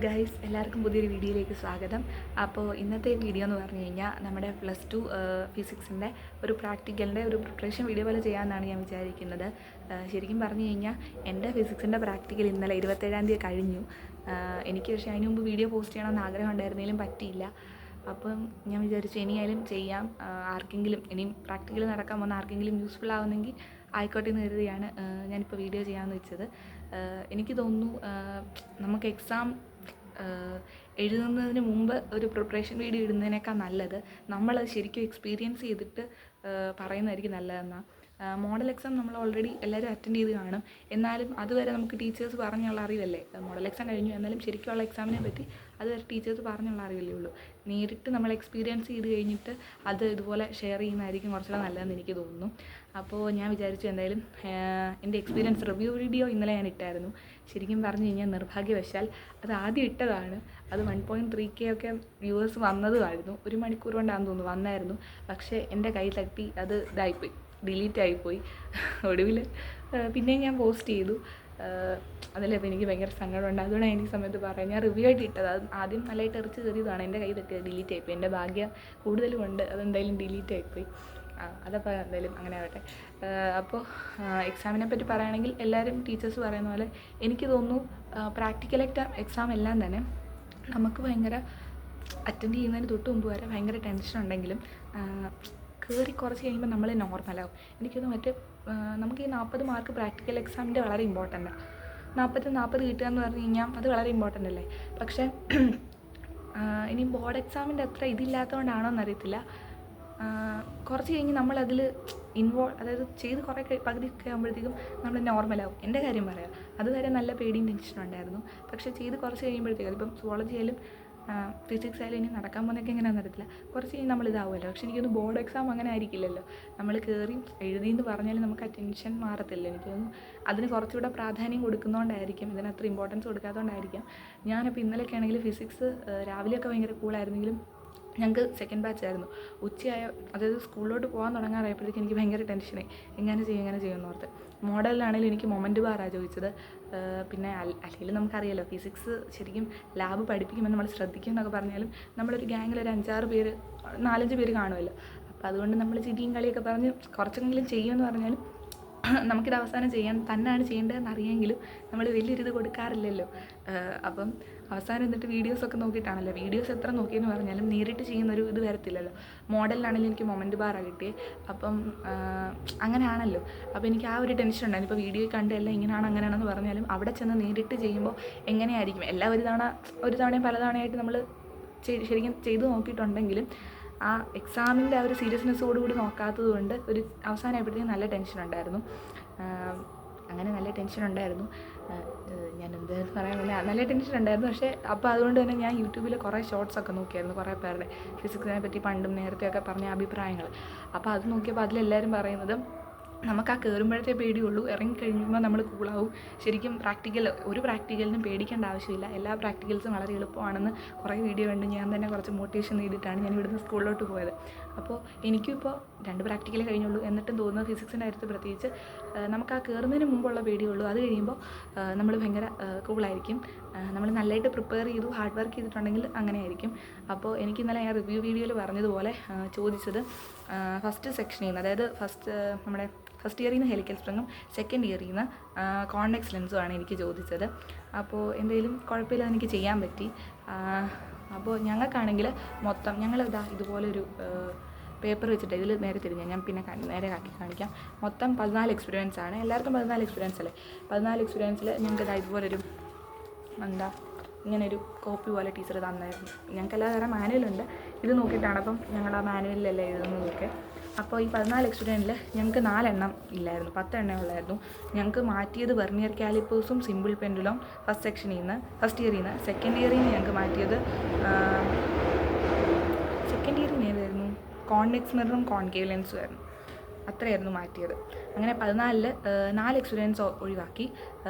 Guys, എല്ലാവർക്കും പുതിയൊരു വീഡിയോയിലേക്ക് സ്വാഗതം. അപ്പോൾ ഇന്നത്തെ വീഡിയോ എന്ന് പറഞ്ഞു കഴിഞ്ഞാൽ നമ്മുടെ +2 ഫിസിക്സിൻ്റെ ഒരു പ്രാക്ടിക്കലിൻ്റെ ഒരു പ്രിപ്പറേഷൻ വീഡിയോ പോലെ ചെയ്യാമെന്നാണ് ഞാൻ വിചാരിക്കുന്നത്. ശരിക്കും പറഞ്ഞു കഴിഞ്ഞാൽ എൻ്റെ ഫിസിക്സിൻ്റെ പ്രാക്ടിക്കൽ ഇന്നലെ 27-ാം തീയതി കഴിഞ്ഞു. എനിക്ക് പക്ഷേ അതിന് മുമ്പ് വീഡിയോ പോസ്റ്റ് ചെയ്യണമെന്ന് ആഗ്രഹം ഉണ്ടായിരുന്നെങ്കിലും പറ്റിയില്ല. അപ്പം ഞാൻ വിചാരിച്ചു ഇനിയായാലും ചെയ്യാം, ആർക്കെങ്കിലും ഇനിയും പ്രാക്ടിക്കൽ നടക്കാൻ പോകുന്ന ആർക്കെങ്കിലും യൂസ്ഫുൾ ആവുന്നെങ്കിൽ ആയിക്കോട്ടെ എന്ന് കരുതിയാണ് ഞാനിപ്പോൾ വീഡിയോ ചെയ്യാമെന്ന് വെച്ചത്. എനിക്ക് തോന്നുന്നു നമുക്ക് എക്സാം എഴുതുന്നതിന് മുമ്പ് ഒരു പ്രിപ്പറേഷൻ വീഡിയോ ഇടുന്നതിനേക്കാൾ നല്ലത് നമ്മൾ ശരിക്കും എക്സ്പീരിയൻസ് ചെയ്തിട്ട് പറയുന്നതായിരിക്കും നല്ലതെന്നാണ്. മോഡൽ എക്സാം നമ്മൾ ഓൾറെഡി എല്ലാവരും അറ്റൻഡ് ചെയ്ത് കാണും. എന്നാലും അതുവരെ നമുക്ക് ടീച്ചേഴ്സ് പറഞ്ഞുള്ള അറിവല്ലേ. മോഡൽ എക്സാം കഴിഞ്ഞു, എന്നാലും ശരിക്കുള്ള എക്സാമിനെ പറ്റി അതുവരെ ടീച്ചേഴ്സ് പറഞ്ഞുള്ള അറിവല്ലേ ഉള്ളൂ. നേരിട്ട് നമ്മൾ എക്സ്പീരിയൻസ് ചെയ്ത് കഴിഞ്ഞിട്ട് അത് ഇതുപോലെ ഷെയർ ചെയ്യുന്നതായിരിക്കും കുറച്ചുകൂടെ നല്ലതെന്ന് എനിക്ക് തോന്നുന്നു. അപ്പോൾ ഞാൻ വിചാരിച്ചു എന്തായാലും എൻ്റെ എക്സ്പീരിയൻസ് റിവ്യൂ വീഡിയോ ഇന്നലെ ഞാൻ ഇട്ടായിരുന്നു. ശരിക്കും പറഞ്ഞു കഴിഞ്ഞാൽ നിർഭാഗ്യവശാൽ അത് ആദ്യം ഇട്ടതാണ്. അത് 1.3K ഒക്കെ വ്യൂവേഴ്സ് വന്നതുമായിരുന്നു. 1 മണിക്കൂർ കൊണ്ടാണെന്ന് തോന്നുന്നു വന്നായിരുന്നു. പക്ഷേ എൻ്റെ കൈ തട്ടി അത് ഇതായിപ്പോയി, ഡിലീറ്റ് ആയിപ്പോയി. ഒടുവിൽ പിന്നെയും ഞാൻ പോസ്റ്റ് ചെയ്തു. അതിലപ്പോൾ എനിക്ക് ഭയങ്കര സങ്കടമുണ്ട്. അതുകൊണ്ട് എനിക്ക് സമയത്ത് പറയാം, ഞാൻ റിവ്യൂ ആയിട്ട് ഇട്ടത്. അത് ആദ്യം നല്ലതായിട്ട് എറിച്ച് കയറിയതാണ്. എൻ്റെ കൈ തട്ടി ഡിലീറ്റ് ആയിപ്പോയി. എൻ്റെ ഭാഗ്യം കൂടുതലും ഉണ്ട്, അതെന്തായാലും ഡിലീറ്റ് ആയിപ്പോയി. അതപ്പോൾ എന്തായാലും അങ്ങനെ ആവട്ടെ. അപ്പോൾ എക്സാമിനെ പറ്റി പറയുകയാണെങ്കിൽ എല്ലാവരും ടീച്ചേഴ്സ് പറയുന്ന പോലെ എനിക്ക് തോന്നുന്നു പ്രാക്ടിക്കൽ എക്സാം എല്ലാം തന്നെ നമുക്ക് ഭയങ്കര അറ്റൻഡ് ചെയ്യുന്നതിന് തൊട്ട് മുമ്പ് വരെ ഭയങ്കര ടെൻഷൻ ഉണ്ടെങ്കിലും കയറി കുറച്ച് കഴിയുമ്പോൾ നമ്മൾ നോർമലാവും. എനിക്കൊന്ന് നമുക്ക് ഈ 40 മാർക്ക് പ്രാക്ടിക്കൽ എക്സാമിൻ്റെ വളരെ ഇമ്പോർട്ടൻ്റാണ്. 40 കിട്ടുക എന്ന് പറഞ്ഞു കഴിഞ്ഞാൽ അത് വളരെ ഇമ്പോർട്ടൻ്റ് അല്ലേ. പക്ഷേ ഇനി ബോർഡ് എക്സാമിൻ്റെ അത്ര ഇതില്ലാത്തതുകൊണ്ടാണോ എന്നറിയത്തില്ല, കുറച്ച് കഴിഞ്ഞ് നമ്മളതിൽ അതായത് ചെയ്ത് കുറേ പകുതിയൊക്കെ ആകുമ്പോഴത്തേക്കും നമ്മൾ നോർമലാവും. എൻ്റെ കാര്യം പറയാം, അതുവരെ നല്ല പേടിയും ടെൻഷനും ഉണ്ടായിരുന്നു. പക്ഷേ ചെയ്ത് കുറച്ച് കഴിയുമ്പോഴത്തേക്കും അതിപ്പം സുവോളജി ആയാലും ഫിസിക്സ് ആയാലും ഇനി നടക്കാൻ പോകുന്നതൊക്കെ എങ്ങനെയാണെന്ന് അറിയത്തില്ല, കുറച്ച് കഴിഞ്ഞ് നമ്മളിതാവുമല്ലോ. പക്ഷേ എനിക്കൊന്ന് ബോർഡ് എക്സാം അങ്ങനെ ആയിരിക്കില്ലല്ലോ. നമ്മൾ കയറി എഴുതിയെന്ന് പറഞ്ഞാലും നമുക്ക് ആ ടെൻഷൻ മാറത്തില്ല. എനിക്ക് തോന്നുന്നു അതിന് കുറച്ചുകൂടെ പ്രാധാന്യം കൊടുക്കുന്നതുകൊണ്ടായിരിക്കും, ഇതിനത്ര ഇമ്പോർട്ടൻസ് കൊടുക്കാത്തതുകൊണ്ടായിരിക്കാം. ഞാനപ്പോൾ ഇന്നലെയൊക്കെ ആണെങ്കിൽ ഫിസിക്സ് രാവിലെയൊക്കെ ഭയങ്കര കൂളായിരുന്നെങ്കിലും ഞങ്ങൾക്ക് സെക്കൻഡ് ബാച്ചായിരുന്നു. ഉച്ചയായ അതായത് സ്കൂളിലോട്ട് പോകാൻ തുടങ്ങാറായപ്പോഴത്തേക്ക് എനിക്ക് ഭയങ്കര ടെൻഷനായി, എങ്ങനെ ചെയ്യുമെന്ന് ഓർത്ത്. മോഡലിലാണെങ്കിലും എനിക്ക് മൊമെൻറ്റ് ബാറാണ് ചോദിച്ചത്. പിന്നെ അല്ലെങ്കിൽ നമുക്കറിയാമല്ലോ ഫിസിക്സ് ശരിക്കും ലാബ് പഠിപ്പിക്കുമ്പോൾ നമ്മൾ ശ്രദ്ധിക്കും എന്നൊക്കെ പറഞ്ഞാലും നമ്മളൊരു ഗ്യാങ്ങിൽ ഒരു 4-5 പേര് കാണുമല്ലോ. അപ്പോൾ അതുകൊണ്ട് നമ്മൾ ചിരിയും കളിയൊക്കെ പറഞ്ഞ് കുറച്ചെങ്കിലും ചെയ്യുമെന്ന് പറഞ്ഞാലും നമുക്കിത് അവസാനം തന്നെയാണ് ചെയ്യേണ്ടതെന്ന് അറിയെങ്കിലും നമ്മൾ വലിയൊരിത് കൊടുക്കാറില്ലല്ലോ. അപ്പം അവസാനം എന്നിട്ട് വീഡിയോസൊക്കെ നോക്കിയിട്ടാണല്ലോ. വീഡിയോസ് എത്ര നോക്കിയെന്ന് പറഞ്ഞാലും നേരിട്ട് ചെയ്യുന്നൊരു ഇത് വരത്തില്ലല്ലോ. മോഡലിനാണെങ്കിലും എനിക്ക് മൊമെൻറ്റ് ബാറാണ് കിട്ടിയത്. അപ്പം അങ്ങനെയാണല്ലോ. അപ്പോൾ എനിക്ക് ആ ഒരു ടെൻഷൻ ഉണ്ടായിരുന്നു. ഇപ്പോൾ വീഡിയോ കണ്ടല്ല ഇങ്ങനെയാണ് അങ്ങനെയാണെന്ന് പറഞ്ഞാലും അവിടെ ചെന്ന് നേരിട്ട് ചെയ്യുമ്പോൾ എങ്ങനെയായിരിക്കും. എല്ലാം ഒരു തവണയും പലതവണയായിട്ട് നമ്മൾ ശരിക്കും ചെയ്തു നോക്കിയിട്ടുണ്ടെങ്കിലും ആ എക്സാമിൻ്റെ ആ ഒരു സീരിയസ്നെസ്സോടുകൂടി നോക്കാത്തത് കൊണ്ട് ഒരു അവസാനമായപ്പോഴത്തേക്കും നല്ല ടെൻഷൻ ഉണ്ടായിരുന്നു. അങ്ങനെ നല്ല ടെൻഷൻ ഉണ്ടായിരുന്നു. ഞാൻ എന്താണെന്ന് പറയാൻ വേണ്ടി നല്ല ടെൻഷൻ ഉണ്ടായിരുന്നു. പക്ഷേ അപ്പോൾ അതുകൊണ്ട് തന്നെ ഞാൻ യൂട്യൂബിൽ കുറേ ഷോർട്സൊക്കെ നോക്കിയായിരുന്നു, കുറേ പേരുടെ ഫിസിക്സിനെ പറ്റി പണ്ടും നേരത്തെയൊക്കെ പറഞ്ഞ അഭിപ്രായങ്ങൾ. അപ്പോൾ അത് നോക്കിയപ്പോൾ അതിലെല്ലാവരും പറയുന്നത് നമുക്ക് ആ കയറുമ്പോഴത്തെ പേടിയുള്ളൂ, ഇറങ്ങിക്കഴിയുമ്പോൾ നമ്മൾ കൂളാവും. ശരിക്കും ഒരു പ്രാക്ടിക്കലിനും പേടിക്കേണ്ട ആവശ്യമില്ല. എല്ലാ പ്രാക്ടിക്കൽസും വളരെ എളുപ്പമാണെന്ന് കുറേ വീഡിയോ കണ്ട് ഞാൻ തന്നെ കുറച്ച് മോട്ടിവേഷൻ നേടിയിട്ടാണ് ഞാൻ ഇവിടുന്ന് സ്കൂളിലോട്ട് പോയത്. അപ്പോൾ എനിക്കും ഇപ്പോൾ 2 പ്രാക്ടിക്കലേ കഴിഞ്ഞുള്ളൂ. എന്നിട്ടും തോന്നുന്നത് ഫിസിക്സിൻ്റെ കാര്യത്തിൽ പ്രത്യേകിച്ച് നമുക്ക് ആ കയറുന്നതിന് മുമ്പുള്ള പേടിയുള്ളൂ. അത് കഴിയുമ്പോൾ നമ്മൾ ഭയങ്കര കൂളായിരിക്കും. നമ്മൾ നല്ലതായിട്ട് പ്രിപ്പയർ ചെയ്തു ഹാർഡ് വർക്ക് ചെയ്തിട്ടുണ്ടെങ്കിൽ അങ്ങനെ ആയിരിക്കും. അപ്പോൾ എനിക്ക് ഇന്നലെ ഞാൻ റിവ്യൂ വീഡിയോയിൽ പറഞ്ഞതുപോലെ ചോദിച്ചത് ഫസ്റ്റ് സെക്ഷനിൽ നിന്ന്, അതായത് നമ്മുടെ ഫസ്റ്റ് ഇയറിൽ നിന്ന് ഹെലിക്കൽ സ്പ്രിങ്ങും സെക്കൻഡ് ഇയറിൽ നിന്ന് കോൺവെക്സ് ലെൻസുമാണ് എനിക്ക് ചോദിച്ചത്. അപ്പോൾ എന്തെങ്കിലും കുഴപ്പമില്ല, എനിക്ക് ചെയ്യാൻ പറ്റി. അപ്പോൾ ഞങ്ങൾക്കാണെങ്കിൽ മൊത്തം ഇതുപോലൊരു പേപ്പർ വെച്ചിട്ട് ഇതിൽ നേരെ തിരിഞ്ഞാൽ ഞാൻ പിന്നെ നേരെ കാണിക്കാം. മൊത്തം 14 എക്സ്പീരിയൻസ് ആണ്. എല്ലാവർക്കും 14 എക്സ്പീരിയൻസ് അല്ലേ. 14 എക്സ്പീരിയൻസിൽ ഞങ്ങൾക്ക് ഇതുപോലൊരു ഇങ്ങനൊരു കോപ്പി പോലെ ടീച്ചർ തന്നായിരുന്നു. ഞങ്ങൾക്ക് എല്ലാവരും മാനുവലുണ്ട്. ഇത് നോക്കിയിട്ടാണ് അപ്പം ഞങ്ങൾ ആ മാനുവലിലെല്ലാം എഴുതുന്നതൊക്കെ. അപ്പോൾ ഈ 14 എക്സ്പീരിയൻസിൽ ഞങ്ങൾക്ക് 4 എണ്ണം ഇല്ലായിരുന്നു, 10 എണ്ണം ഉള്ളായിരുന്നു. ഞങ്ങൾക്ക് മാറ്റിയത് വെർനിയർ കാലിപ്പേഴ്സും സിമ്പിൾ പെൻഡുലം ഫസ്റ്റ് ഇയറിൽ നിന്ന്. സെക്കൻഡ് ഇയറിൽ നിന്ന് ഞങ്ങൾക്ക് മാറ്റിയത് ഏതായിരുന്നു, കോൺവെക്സ് മിററും കോൺകേവ് ലെൻസും ആയിരുന്നു. അത്രയായിരുന്നു മാറ്റിയത്. അങ്ങനെ 14-ൽ 4 എക്സ്പീരിയൻസ് ഒഴിവാക്കി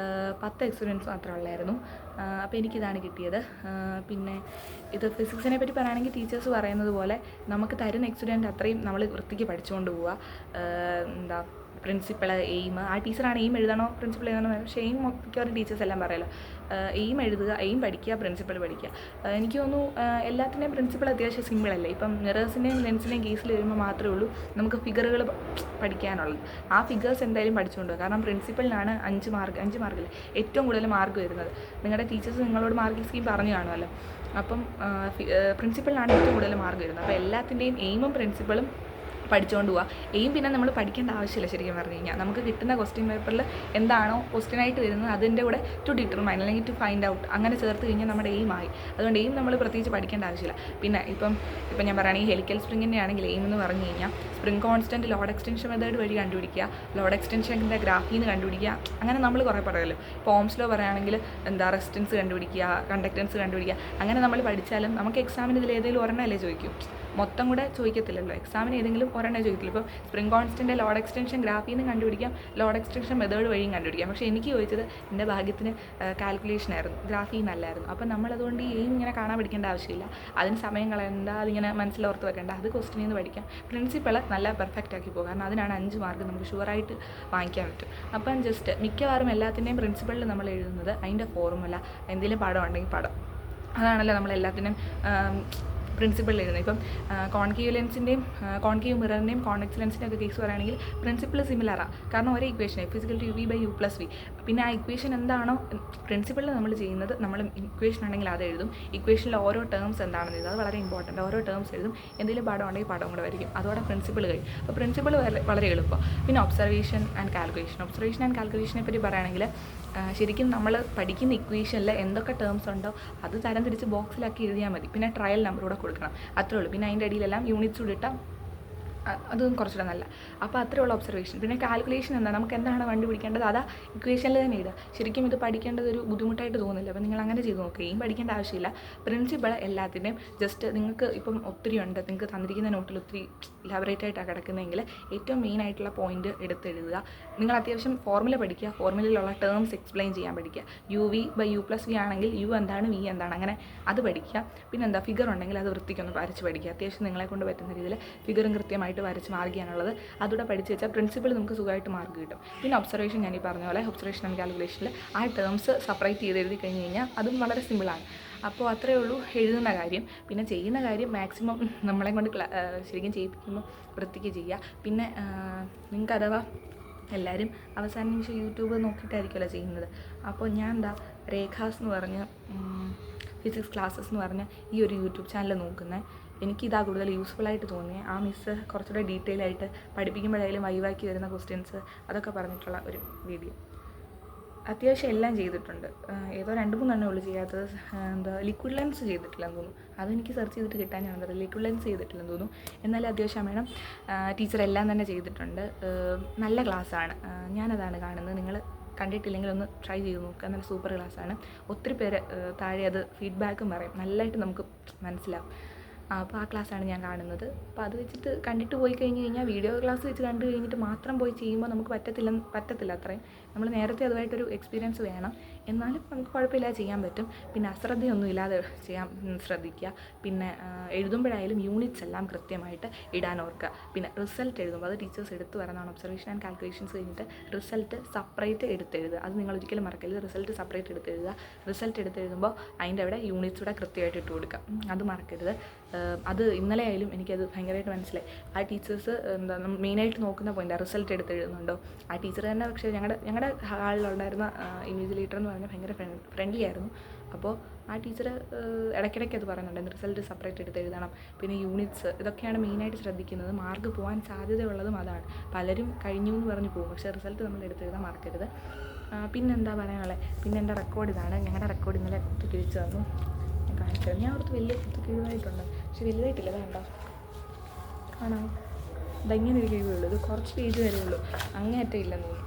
10 എക്സ്പീരിയൻസ് മാത്രമേ ഉള്ളായിരുന്നു. അപ്പോൾ എനിക്കിതാണ് കിട്ടിയത്. പിന്നെ ഇത് ഫിസിക്സിനെ പറ്റി പറയുകയാണെങ്കിൽ ടീച്ചേഴ്സ് പറയുന്നത് പോലെ നമുക്ക് തരുന്ന എക്സ്പീരിയൻസ് അത്രയും നമ്മൾ വൃത്തിക്ക് പഠിച്ചുകൊണ്ട് പോവുക. പ്രിൻസിപ്പൾ, എയിം, ആ ടീച്ചറാണ് എയിം എഴുതണോ പ്രിൻസിപ്പൾ എഴുതണോ, പക്ഷേ എയിം മിക്കവാറും ടീച്ചേഴ്സ് എല്ലാം പറയല്ലോ എയിം എഴുതുക, എയിം പഠിക്കുക, പ്രിൻസിപ്പൾ പഠിക്കുക. എനിക്ക് തോന്നുന്നു എല്ലാത്തിൻ്റെയും പ്രിൻസിപ്പൾ അത്യാവശ്യം സിമ്പിളല്ലേ. ഇപ്പം മിറേഴ്സിൻ്റെയും ലെൻസിൻ്റെയും കേസിൽ വരുമ്പോൾ മാത്രമേ ഉള്ളൂ നമുക്ക് ഫിഗറുകൾ പഠിക്കാനുള്ളത്. ആ ഫിഗേഴ്സ് എന്തായാലും പഠിച്ചുകൊണ്ട് പോകുക. കാരണം പ്രിൻസിപ്പളിനാണ് 5 മാർക്കിൽ ഏറ്റവും കൂടുതൽ മാർക്ക് വരുന്നത്. നിങ്ങളുടെ ടീച്ചേഴ്സ് നിങ്ങളോട് മാർക്കിംഗ് സ്കീം പറഞ്ഞു കാണുമല്ലോ. അപ്പം പ്രിൻസിപ്പളിനാണ് ഏറ്റവും കൂടുതൽ മാർക്ക് വരുന്നത്. അപ്പോൾ എല്ലാത്തിൻ്റെയും എയിമും പ്രിൻസിപ്പളും പഠിച്ചുകൊണ്ട് പോവുക. എയിം പിന്നെ നമ്മൾ പഠിക്കേണ്ട ആവശ്യമില്ല. ശരിക്കും പറഞ്ഞു കഴിഞ്ഞാൽ നമുക്ക് കിട്ടുന്ന ക്വസ്റ്റ്യൻ പേപ്പറിൽ എന്താണോ ക്വസ്റ്റ്യനായിട്ട് വരുന്നത് അതിൻ്റെ കൂടെ ടു ഡിറ്റർമൈൻ അല്ലെങ്കിൽ ടു ഫൈൻഡ് ഔട്ട് അങ്ങനെ ചേർത്ത് കഴിഞ്ഞാൽ നമ്മുടെ എയിമായി. അതുകൊണ്ട് എയിം നമ്മൾ പ്രത്യേകിച്ച് പഠിക്കേണ്ട ആവശ്യമില്ല. പിന്നെ ഇപ്പം ഞാൻ പറയുകയാണെങ്കിൽ ഹെലിക്കൽ സ്പ്രിങ്ങിൻ്റെ ആണെങ്കിൽ എയിം എന്ന് പറഞ്ഞു കഴിഞ്ഞാൽ spring constant load extension method വഴി കണ്ടുപിടിക്കുക, ലോഡ് എക്സ്റ്റൻഷൻ്റെ ഗ്രാഫിൽ നിന്ന് കണ്ടുപിടിക്കുക. അങ്ങനെ നമ്മൾ കുറേ പറയുമല്ലോ. ഇപ്പോൾ ഓംസ് ലോ പറയുകയാണെങ്കിൽ റെസിസ്റ്റൻസ് കണ്ടുപിടിക്കുക, കണ്ടക്റ്റൻസ് കണ്ടുപിടിക്കുക. അങ്ങനെ നമ്മൾ പഠിച്ചാലും നമുക്ക് എക്സാമിന് ഇതിൽ ഏതെങ്കിലും ഒരെണ്ണമല്ലേ ചോദിക്കും, മൊത്തം കൂടെ ചോദിക്കത്തില്ലല്ലോ. എക്സാമിന് ഏതെങ്കിലും ഒരെണ്ണം ചോദിക്കില്ല. ഇപ്പോൾ സ്പ്രിംഗ് കോൺസ്റ്റൻ്റെ ലോഡ് എക്സ്റ്റൻഷൻ ഗ്രാഫിൽ നിന്ന് കണ്ടുപിടിക്കാം, ലോഡ് എക്സ്റ്റൻഷൻ മെത്തേഡ് വഴിയും കണ്ടുപിടിക്കാം. പക്ഷേ എനിക്ക് ചോദിച്ചത് എൻ്റെ ഭാഗ്യത്തിന് കാൽക്കുലേഷൻ ആയിരുന്നു, ഗ്രാഫിൽ നിന്നല്ലായിരുന്നു. അപ്പം നമ്മളതുകൊണ്ട് ഈ എയിം ഇങ്ങനെ കാണാൻ പഠിക്കേണ്ട ആവശ്യമില്ല. അതിന് സമയം കളയണ്ട, അതിങ്ങനെ മനസ്സിലോർത്ത് വെക്കേണ്ട. അത് ക്വസ്റ്റ്യനിൽ നിന്ന് പഠിക്കാം. പ്രിൻസിപ്പൾ നല്ല പെർഫെക്റ്റ് ആക്കി പോകും. കാരണം അതിനാണ് 5 മാർക്ക് നമുക്ക് ഷുവറായിട്ട് വാങ്ങിക്കാൻ പറ്റും. അപ്പം ജസ്റ്റ് മിക്കവാറും എല്ലാത്തിൻ്റെയും പ്രിൻസിപ്പളിൽ നമ്മൾ എഴുതുന്നത് അതിൻ്റെ ഫോർമുല, എന്തെങ്കിലും പടം ഉണ്ടെങ്കിൽ പടം, അതാണല്ലോ നമ്മളെല്ലാത്തിനും പ്രിൻസിപ്പളിൽ എഴുതുന്നത്. ഇപ്പം കോൺകേവ് ലെൻസിൻ്റെയും കോൺകേവ് മിററിൻ്റെയും കോൺവെക്സ് ലെൻസിൻ്റെ ഒക്കെ കേസ് പറയുകയാണെങ്കിൽ പ്രിൻസിപ്പിൾ സിമിലറാണ്. കാരണം ഒരേ ഇക്വേഷൻ F=UV/U+V. പിന്നെ ആ ഇക്വേഷൻ എന്താണോ പ്രിൻസിപ്പിളിൽ നമ്മൾ ചെയ്യുന്നത്, നമ്മൾ ഇക്വേഷൻ ഉണ്ടെങ്കിൽ അത് എഴുതും. ഇക്വേഷനിൽ ഓരോ ടേംസ് എന്താണെന്ന് എഴുതും. അത് വളരെ ഇമ്പോർട്ടൻ്റ്. ഓരോ ടേംസ് എഴുതും. എന്തെങ്കിലും പടം ഉണ്ടെങ്കിൽ പടം കൂടെ വരയ്ക്കും. അതോടെ പ്രിൻസിപ്പിൾ കഴിയും. അപ്പോൾ പ്രിൻസിപ്പിൾ വളരെ എളുപ്പം. പിന്നെ ഒബ്സർവേഷൻ ആൻഡ് കാൽക്കുലേഷനെ പറ്റി പറയുകയാണെങ്കിൽ ശരിക്കും നമ്മൾ പഠിക്കുന്ന ഇക്വേഷനിൽ എന്തൊക്കെ ടേംസ് ഉണ്ടോ അത് തരം തിരിച്ച് ബോക്സിലാക്കി എഴുതിയാൽ മതി. പിന്നെ ട്രയൽ നമ്പർ കൂടെ കൊടുക്കണം, അത്രേ ഉള്ളൂ. പിന്നെ അതിൻ്റെ അടിയിലെല്ലാം യൂണിറ്റ്സ് കൂടി ഇട്ടാൽ അതും കുറച്ചുകൂടെ നല്ല. അപ്പോൾ അത്രയുള്ള ഒബ്സർവേഷൻ. പിന്നെ കാൽക്കുലേഷൻ എന്താണ്, നമുക്ക് എന്താണ് കണ്ടുപിടിക്കേണ്ടത് അതാ ഇക്വേഷനിൽ തന്നെ എഴുതുക. ശരിക്കും ഇത് പഠിക്കേണ്ടത് ഒരു ബുദ്ധിമുട്ടായിട്ട് തോന്നില്ല. അപ്പോൾ നിങ്ങൾ അങ്ങനെ ചെയ്ത് നോക്കുകയും പഠിക്കേണ്ട ആവശ്യമില്ല. പ്രിൻസിപ്പൾ എല്ലാത്തിൻ്റെയും ജസ്റ്റ് നിങ്ങൾക്ക് ഇപ്പം ഒത്തിരി ഉണ്ട്, നിങ്ങൾക്ക് തന്നിരിക്കുന്ന നോട്ടിൽ ഒത്തിരി ഇലാബറേറ്റ് ആയിട്ടാണ് കിടക്കുന്നതെങ്കിൽ ഏറ്റവും മെയിൻ ആയിട്ടുള്ള പോയിന്റ് എടുത്തെഴുതുക. നിങ്ങൾ അത്യാവശ്യം ഫോർമുല പഠിക്കുക, ഫോർമുലയിലുള്ള ടേംസ് എക്സ്പ്ലെയിൻ ചെയ്യാൻ പഠിക്കുക. UV/U+V ആണെങ്കിൽ U എന്താണ്, V എന്താണ്, അങ്ങനെ അത് പഠിക്കുക. പിന്നെന്താ ഫിഗർ ഉണ്ടെങ്കിൽ അത് വൃത്തിക്കൊന്ന് വരച്ച് പഠിക്കുക. അത്യാവശ്യം നിങ്ങളെ കൊണ്ട് പറ്റുന്ന രീതിയിൽ ഫിഗറും കൃത്യമായിട്ട് വരച്ച് മാർക്ക് ചെയ്യാനുള്ളത് അതുകൂടെ പഠിച്ച് വെച്ചാൽ പ്രിൻസിപ്പിൾ നമുക്ക് സുഖമായിട്ട് മാർക്ക് കിട്ടും. പിന്നെ ഒബ്സർവേഷൻ ഞാൻ ഈ പറഞ്ഞ പോലെ ഒബ്സർവേഷൻ ആൻഡ് കാൽക്കുലേഷനിൽ ആ ടേംസ് സെപ്പറേറ്റ് ചെയ്ത് എഴുതി കഴിഞ്ഞ് കഴിഞ്ഞാൽ അതും വളരെ സിമ്പിളാണ്. അപ്പോൾ അത്രയേ ഉള്ളൂ എഴുതുന്ന കാര്യം. പിന്നെ ചെയ്യുന്ന കാര്യം മാക്സിമം നമ്മളെ കൊണ്ട് ശരിക്കും ചെയ്യിപ്പിക്കുമ്പോൾ വൃത്തിക്ക് ചെയ്യുക. പിന്നെ നിങ്ങൾക്ക് അഥവാ എല്ലാവരും അവസാന നിമിഷം യൂട്യൂബ് നോക്കിയിട്ടായിരിക്കുമല്ലോ ചെയ്യുന്നത്. അപ്പോൾ ഞാൻ രേഖാസ് എന്ന് പറഞ്ഞ് ഫിസിക്സ് ക്ലാസ്സസ് എന്ന് പറഞ്ഞ് ഈ ഒരു യൂട്യൂബ് ചാനൽ നോക്കുന്നത്. എനിക്കിതാ കൂടുതൽ യൂസ്ഫുള്ളായിട്ട് തോന്നിയത്. ആ മിസ്സ് കുറച്ചുകൂടെ ഡീറ്റെയിൽ ആയിട്ട് പഠിപ്പിക്കുമ്പോഴായാലും വൈവാക്കി വരുന്ന ക്വസ്റ്റ്യൻസ് അതൊക്കെ പറഞ്ഞിട്ടുള്ള ഒരു വീഡിയോ. അത്യാവശ്യം എല്ലാം ചെയ്തിട്ടുണ്ട്. ഏതോ 2-3 ഉള്ളൂ ചെയ്യാത്തത്. ലിക്വിഡ് ലെൻസ് ചെയ്തിട്ടില്ലെന്ന് തോന്നുന്നു. അതെനിക്ക് സെർച്ച് ചെയ്തിട്ട് കിട്ടാൻ ഞാൻ ലിക്വിഡ് ലെൻസ് ചെയ്തിട്ടില്ലെന്ന് തോന്നുന്നു. എന്നാലും അത്യാവശ്യം വേണം. ടീച്ചർ എല്ലാം തന്നെ ചെയ്തിട്ടുണ്ട്. നല്ല ക്ലാസ്സാണ്. ഞാനതാണ് കാണുന്നത്. നിങ്ങൾ കണ്ടിട്ടില്ലെങ്കിൽ ഒന്ന് ട്രൈ ചെയ്ത് നോക്കുക. നല്ല സൂപ്പർ ക്ലാസ്സാണ്. ഒത്തിരി പേര് താഴെ അത് ഫീഡ്ബാക്കും പറയും. നല്ലതായിട്ട് നമുക്ക് മനസ്സിലാവും. അപ്പോൾ ആ ക്ലാസ്സാണ് ഞാൻ കാണുന്നത്. അപ്പോൾ അത് വെച്ചിട്ട് കണ്ടിട്ട് പോയി കഴിഞ്ഞ് കഴിഞ്ഞാൽ വീഡിയോ ക്ലാസ് വെച്ച് കണ്ടു കഴിഞ്ഞിട്ട് മാത്രം പോയി ചെയ്യുമ്പോൾ നമുക്ക് പറ്റത്തില്ല അത്രയും. നമ്മൾ നേരത്തെ അതുമായിട്ടൊരു എക്സ്പീരിയൻസ് വേണം. എന്നാലും നമുക്ക് കുഴപ്പമില്ലാതെ ചെയ്യാൻ പറ്റും. പിന്നെ അശ്രദ്ധയൊന്നും ഇല്ലാതെ ചെയ്യാൻ ശ്രദ്ധിക്കുക. പിന്നെ എഴുതുമ്പോഴായാലും യൂണിറ്റ്സ് എല്ലാം കൃത്യമായിട്ട് ഇടാൻ ഓർക്കുക. പിന്നെ റിസൾട്ട് എഴുതുമ്പോൾ അത് ടീച്ചേഴ്സ് എടുത്ത് പറയുന്നതാണ്. ഒബ്സർവേഷൻ ആൻഡ് കാൽക്കുലേഷൻസ് കഴിഞ്ഞിട്ട് റിസൾട്ട് സെപ്പറേറ്റ് എടുത്തെഴുതുക. അത് നിങ്ങൾ ഒരിക്കലും മറക്കരുത്. റിസൾട്ട് സെപ്പറേറ്റ് എടുത്തെഴുതുക. റിസൾട്ട് എടുത്തെഴുതുമ്പോൾ അതിൻ്റെ അവിടെ യൂണിറ്റ്സ് കൂടെ കൃത്യമായിട്ട് ഇട്ട് കൊടുക്കുക. അത് മറക്കരുത്. അത് ഇന്നലെ ആയാലും എനിക്കത് ഭയങ്കരമായിട്ട് മനസ്സിലായി. ആ ടീച്ചേഴ്സ് മെയിനായിട്ട് നോക്കുന്ന പോയിൻ്റ് റിസൾട്ട് എടുത്ത് എഴുതുന്നുണ്ടോ. ആ ടീച്ചർ തന്നെ പക്ഷേ ഞങ്ങളുടെ ഹാളിലുണ്ടായിരുന്ന ഇൻവിജിലേറ്റർ എന്ന് പറഞ്ഞാൽ ഭയങ്കര ഫ്രണ്ട്ലി ആയിരുന്നു. അപ്പോൾ ആ ടീച്ചർ ഇടയ്ക്കിടയ്ക്ക് അത് പറയുന്നുണ്ട്, റിസൾട്ട് സെപ്പറേറ്റ് എടുത്ത് എഴുതണം. പിന്നെ യൂണിറ്റ്സ് ഇതൊക്കെയാണ് മെയിനായിട്ട് ശ്രദ്ധിക്കുന്നത്. മാർക്ക് പോകാൻ സാധ്യതയുള്ളതും അതാണ്. പലരും കഴിഞ്ഞു എന്ന് പറഞ്ഞ് പോകും, പക്ഷേ റിസൾട്ട് നമ്മൾ എടുത്തെഴുതാൻ മറക്കരുത്. പിന്നെന്താ പറയാനുള്ളത്, പിന്നെ എൻ്റെ റെക്കോർഡ് ഇതാണ്. ഞങ്ങളുടെ റെക്കോർഡ് ഇന്നലെ കുത്തിക്കിഴിച്ച് തന്നു. ഞാൻ കാണിച്ചത്. ഞാൻ ഓർത്ത് വലിയ കുത്തിക്കിഴിവായിട്ടുണ്ട്, പക്ഷെ വലുതായിട്ടില്ല. വേണ്ട ആണോ, ഇതെങ്ങനെ ഒരു കിഴിവുള്ളൂ. ഇത് കുറച്ച് പേജ് വരെ ഉള്ളൂ, അങ്ങേയറ്റം ഇല്ലെന്ന് തോന്നുന്നു.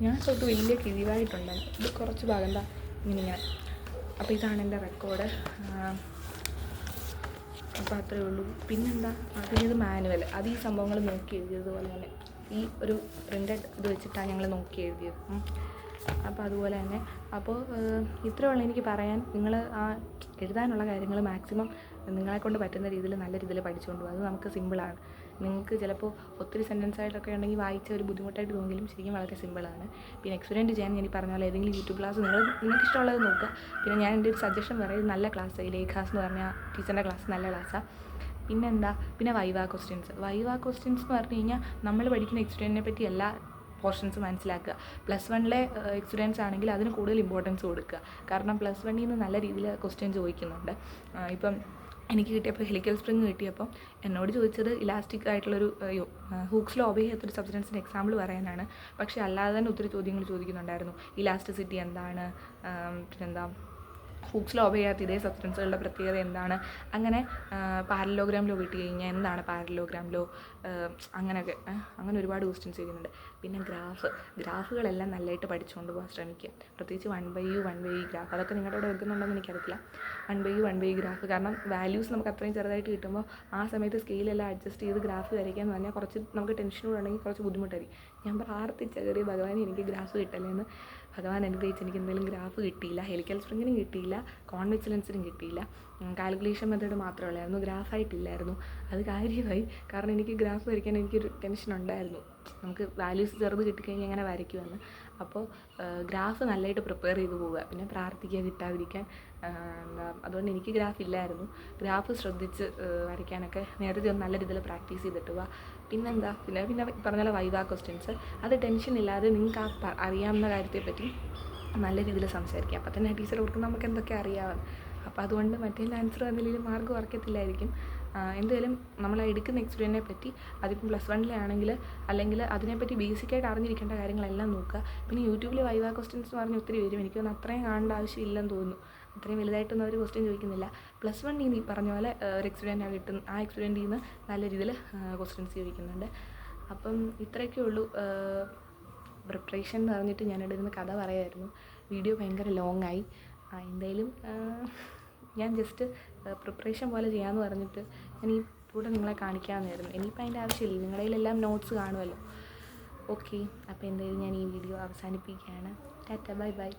ഞാൻ തൊട്ട് വലിയ കിഴിവായിട്ടുണ്ട്. ഇത് കുറച്ച് ഭാഗം എന്താ ഇങ്ങനെ. അപ്പോൾ ഇതാണ് എൻ്റെ റെക്കോർഡ്. അപ്പോൾ അത്രയേ ഉള്ളൂ. പിന്നെന്താ, അതിനത് മാനുവൽ. അത് ഈ സംഭവങ്ങൾ നോക്കി എഴുതിയതുപോലെ തന്നെ ഈ ഒരു പ്രിൻ്റഡ് ഇത് വെച്ചിട്ടാണ് ഞങ്ങൾ നോക്കി എഴുതിയത്. അപ്പോൾ അതുപോലെ തന്നെ. അപ്പോൾ ഇത്രയേ ഉള്ളൂ എനിക്ക് പറയാൻ. നിങ്ങൾ ആ എഴുതാനുള്ള കാര്യങ്ങൾ മാക്സിമം നിങ്ങളെക്കൊണ്ട് പറ്റുന്ന രീതിയിൽ നല്ല രീതിയിൽ പഠിച്ചുകൊണ്ട് പോകും. അത് നമുക്ക് സിമ്പിളാണ്. നിങ്ങൾക്ക് ചിലപ്പോൾ ഒത്തിരി സെൻറ്റൻസ് ആയിട്ടൊക്കെ ഉണ്ടെങ്കിൽ വായിച്ച ഒരു ബുദ്ധിമുട്ടായിട്ട് തോന്നിയെങ്കിലും ശരിക്കും വളരെ സിമ്പിളാണ്. പിന്നെ എക്സ്പെരിമെൻറ്റ് ചെയ്യാൻ ഞാൻ ഈ പറഞ്ഞ പോലെ ഏതെങ്കിലും യൂട്യൂബ് ക്ലാസ് നിങ്ങൾക്ക് ഇഷ്ടമുള്ളത് നോക്കുക. പിന്നെ ഞാൻ എൻ്റെ ഒരു സജഷൻ പറയുന്നത് നല്ല ക്ലാസ് ലേഖാസ് എന്ന് പറഞ്ഞ ടീച്ചറിൻ്റെ ക്ലാസ് നല്ല ക്ലാസ്സാണ്. പിന്നെ വൈവ ക്വസ്റ്റ്യൻസ് എന്ന് പറഞ്ഞു കഴിഞ്ഞാൽ നമ്മൾ പഠിക്കുന്ന എക്സ്പീരിയൻസിനെ പറ്റി എല്ലാ പോർഷൻസ് മനസ്സിലാക്കുക. +1 എക്സ്പീരിയൻസ് ആണെങ്കിൽ അതിന് കൂടുതൽ ഇമ്പോർട്ടൻസ് കൊടുക്കുക. കാരണം +1 നിന്ന് നല്ല രീതിയിൽ ക്വസ്റ്റ്യൻ ചോദിക്കുന്നുണ്ട്. ഇപ്പം എനിക്ക് കിട്ടിയപ്പോൾ ഹെലിക്കൽ സ്പ്രിങ് കിട്ടിയപ്പോൾ എന്നോട് ചോദിച്ചത് ഇലാസ്റ്റിക് ആയിട്ടുള്ളൊരു ഹൂക്സിൽ ഒബേ ചെയ്യാത്തൊരു സബ്സ്റ്റൻസിൻ്റെ എക്സാമ്പിൾ പറയാനാണ്. പക്ഷേ അല്ലാതെ തന്നെ ഒത്തിരി ചോദ്യങ്ങൾ ചോദിക്കുന്നുണ്ടായിരുന്നു. ഇലാസ്റ്റിസിറ്റി എന്താണ്, പിന്നെന്താ ഹൂക്സിൽ ഒബേ ചെയ്യാത്ത ഇതേ സബ്സ്റ്റൻസുകളുടെ പ്രത്യേകത എന്താണ്, അങ്ങനെ പാരലോഗ്രാം ലോ കിട്ടി കഴിഞ്ഞാൽ എന്താണ് പാരലോഗ്രാം ലോ, അങ്ങനെയൊക്കെ അങ്ങനെ ഒരുപാട് ക്വസ്റ്റ്യൻസ് ചെയ്യുന്നുണ്ട്. പിന്നെ ഗ്രാഫുകളെല്ലാം നല്ലതായിട്ട് പഠിച്ചുകൊണ്ട് പോകാൻ ശ്രമിക്കുക. പ്രത്യേകിച്ച് 1/u 1/e ഗ്രാഫ്, അതൊക്കെ നിങ്ങളുടെ അവിടെ വെക്കുന്നുണ്ടെന്ന് എനിക്കറിയില്ല. 1/u 1/e ഗ്രാഫ്, കാരണം വാല്യൂസ് നമുക്ക് അത്രയും ചെറുതായിട്ട് കിട്ടുമ്പോൾ ആ സമയത്ത് സ്കെയിലെല്ലാം അഡ്ജസ്റ്റ് ചെയ്ത് ഗ്രാഫ് വരയ്ക്കുക എന്ന് പറഞ്ഞാൽ കുറച്ച് നമുക്ക് ടെൻഷൻ കൂടെ ഉണ്ടെങ്കിൽ കുറച്ച് ബുദ്ധിമുട്ടായിരിക്കും. ഞാൻ പ്രാർത്ഥിച്ച കയറി ഭഗവാൻ എനിക്ക് ഗ്രാഫ് കിട്ടല്ലേന്ന്. ഭഗവാൻ അനുഗ്രഹിച്ച് എനിക്ക് എന്തെങ്കിലും ഗ്രാഫ് കിട്ടിയില്ല. ഹെലിക്കൽ സ്പ്രിങ്ങിനും കിട്ടിയില്ല, കോൺവെക്സ് ലെൻസിനും കിട്ടിയില്ല. കാൽക്കുലേഷൻ മെത്തേഡ് മാത്രമേ ഉള്ളായിരുന്നു, ഗ്രാഫായിട്ടില്ലായിരുന്നു. അത് കാര്യമായി, കാരണം എനിക്ക് ഗ്രാഫ് വരയ്ക്കാൻ എനിക്കൊരു ടെൻഷൻ ഉണ്ടായിരുന്നു. നമുക്ക് വാല്യൂസ് ചെറുത് കിട്ടിക്കഴിഞ്ഞാൽ എങ്ങനെ വരയ്ക്കുമെന്ന്. അപ്പോൾ ഗ്രാഫ് നല്ലതായിട്ട് പ്രിപ്പയർ ചെയ്ത് പോവുക. പിന്നെ പ്രാർത്ഥിക്കുക കിട്ടാതിരിക്കാൻ. അതുകൊണ്ട് എനിക്ക് ഗ്രാഫ് ഇല്ലായിരുന്നു. ഗ്രാഫ് ശ്രദ്ധിച്ച് വരയ്ക്കാനൊക്കെ നേരത്തെ ഒന്ന് നല്ല രീതിയിൽ പ്രാക്ടീസ് ചെയ്തിട്ട് പോവുക. പിന്നെ പറഞ്ഞ പോലെ വൈവ ക്വസ്റ്റ്യൻസ്, അത് ടെൻഷൻ ഇല്ലാതെ നിങ്ങൾക്ക് അറിയാവുന്ന കാര്യത്തെപ്പറ്റി നല്ല രീതിയിൽ സംസാരിക്കുക. അപ്പോൾ തന്നെ ടീച്ചർ ഓർക്കും നമുക്ക് എന്തൊക്കെ അറിയാമെന്ന്. അപ്പോൾ അതുകൊണ്ട് മറ്റേ ആൻസർ എന്തെങ്കിലും മാർക്ക് കുറയ്ക്കത്തില്ലായിരിക്കും. എന്തായാലും നമ്മൾ എടുക്കുന്ന എക്സ്പീരിയൻസിനെ പറ്റി, അതിപ്പം +1 ആണെങ്കിൽ അല്ലെങ്കിൽ അതിനെപ്പറ്റി ബേസിക്കായിട്ട് അറിഞ്ഞിരിക്കേണ്ട കാര്യങ്ങളെല്ലാം നോക്കുക. പിന്നെ യൂട്യൂബിൽ വൈവ ക്വസ്റ്റ്യൻസ് എന്ന് പറഞ്ഞ് ഒത്തിരി വരും. എനിക്കൊന്നും അത്രയും കാണേണ്ട ആവശ്യമില്ലെന്ന് തോന്നുന്നു. അത്രയും വലുതായിട്ടൊന്നും അവർ ക്വസ്റ്റ്യൻ ചോദിക്കുന്നില്ല. +1 ഈ പറഞ്ഞ പോലെ ഒരു എക്സ്പീരിയൻ്റാണ് കിട്ടുന്നത്. ആ എക്സ്പീരിയൻറ്റിൽ നിന്ന് നല്ല രീതിയിൽ ക്വസ്റ്റ്യൻസ് ചോദിക്കുന്നുണ്ട്. അപ്പം ഇത്രയൊക്കെ ഉള്ളൂ. പ്രിപ്പറേഷൻ എന്ന് പറഞ്ഞിട്ട് ഞാനിവിടെ ഇരുന്ന് കഥ പറയുമായിരുന്നു. വീഡിയോ ഭയങ്കര ലോങ് ആയി. എന്തായാലും ഞാൻ ജസ്റ്റ് പ്രിപ്പറേഷൻ പോലെ ചെയ്യാമെന്ന് പറഞ്ഞിട്ട് ഞാൻ ഈ കൂടെ നിങ്ങളെ കാണിക്കാമെന്നായിരുന്നു. ഇനിയിപ്പോൾ അതിൻ്റെ ആവശ്യമില്ല, നിങ്ങളുടെ കയ്യിലെല്ലാം നോട്ട്സ് കാണുമല്ലോ. ഓക്കെ, അപ്പോൾ എന്തായാലും ഞാൻ ഈ വീഡിയോ അവസാനിപ്പിക്കുകയാണ്. Tata, bye bye.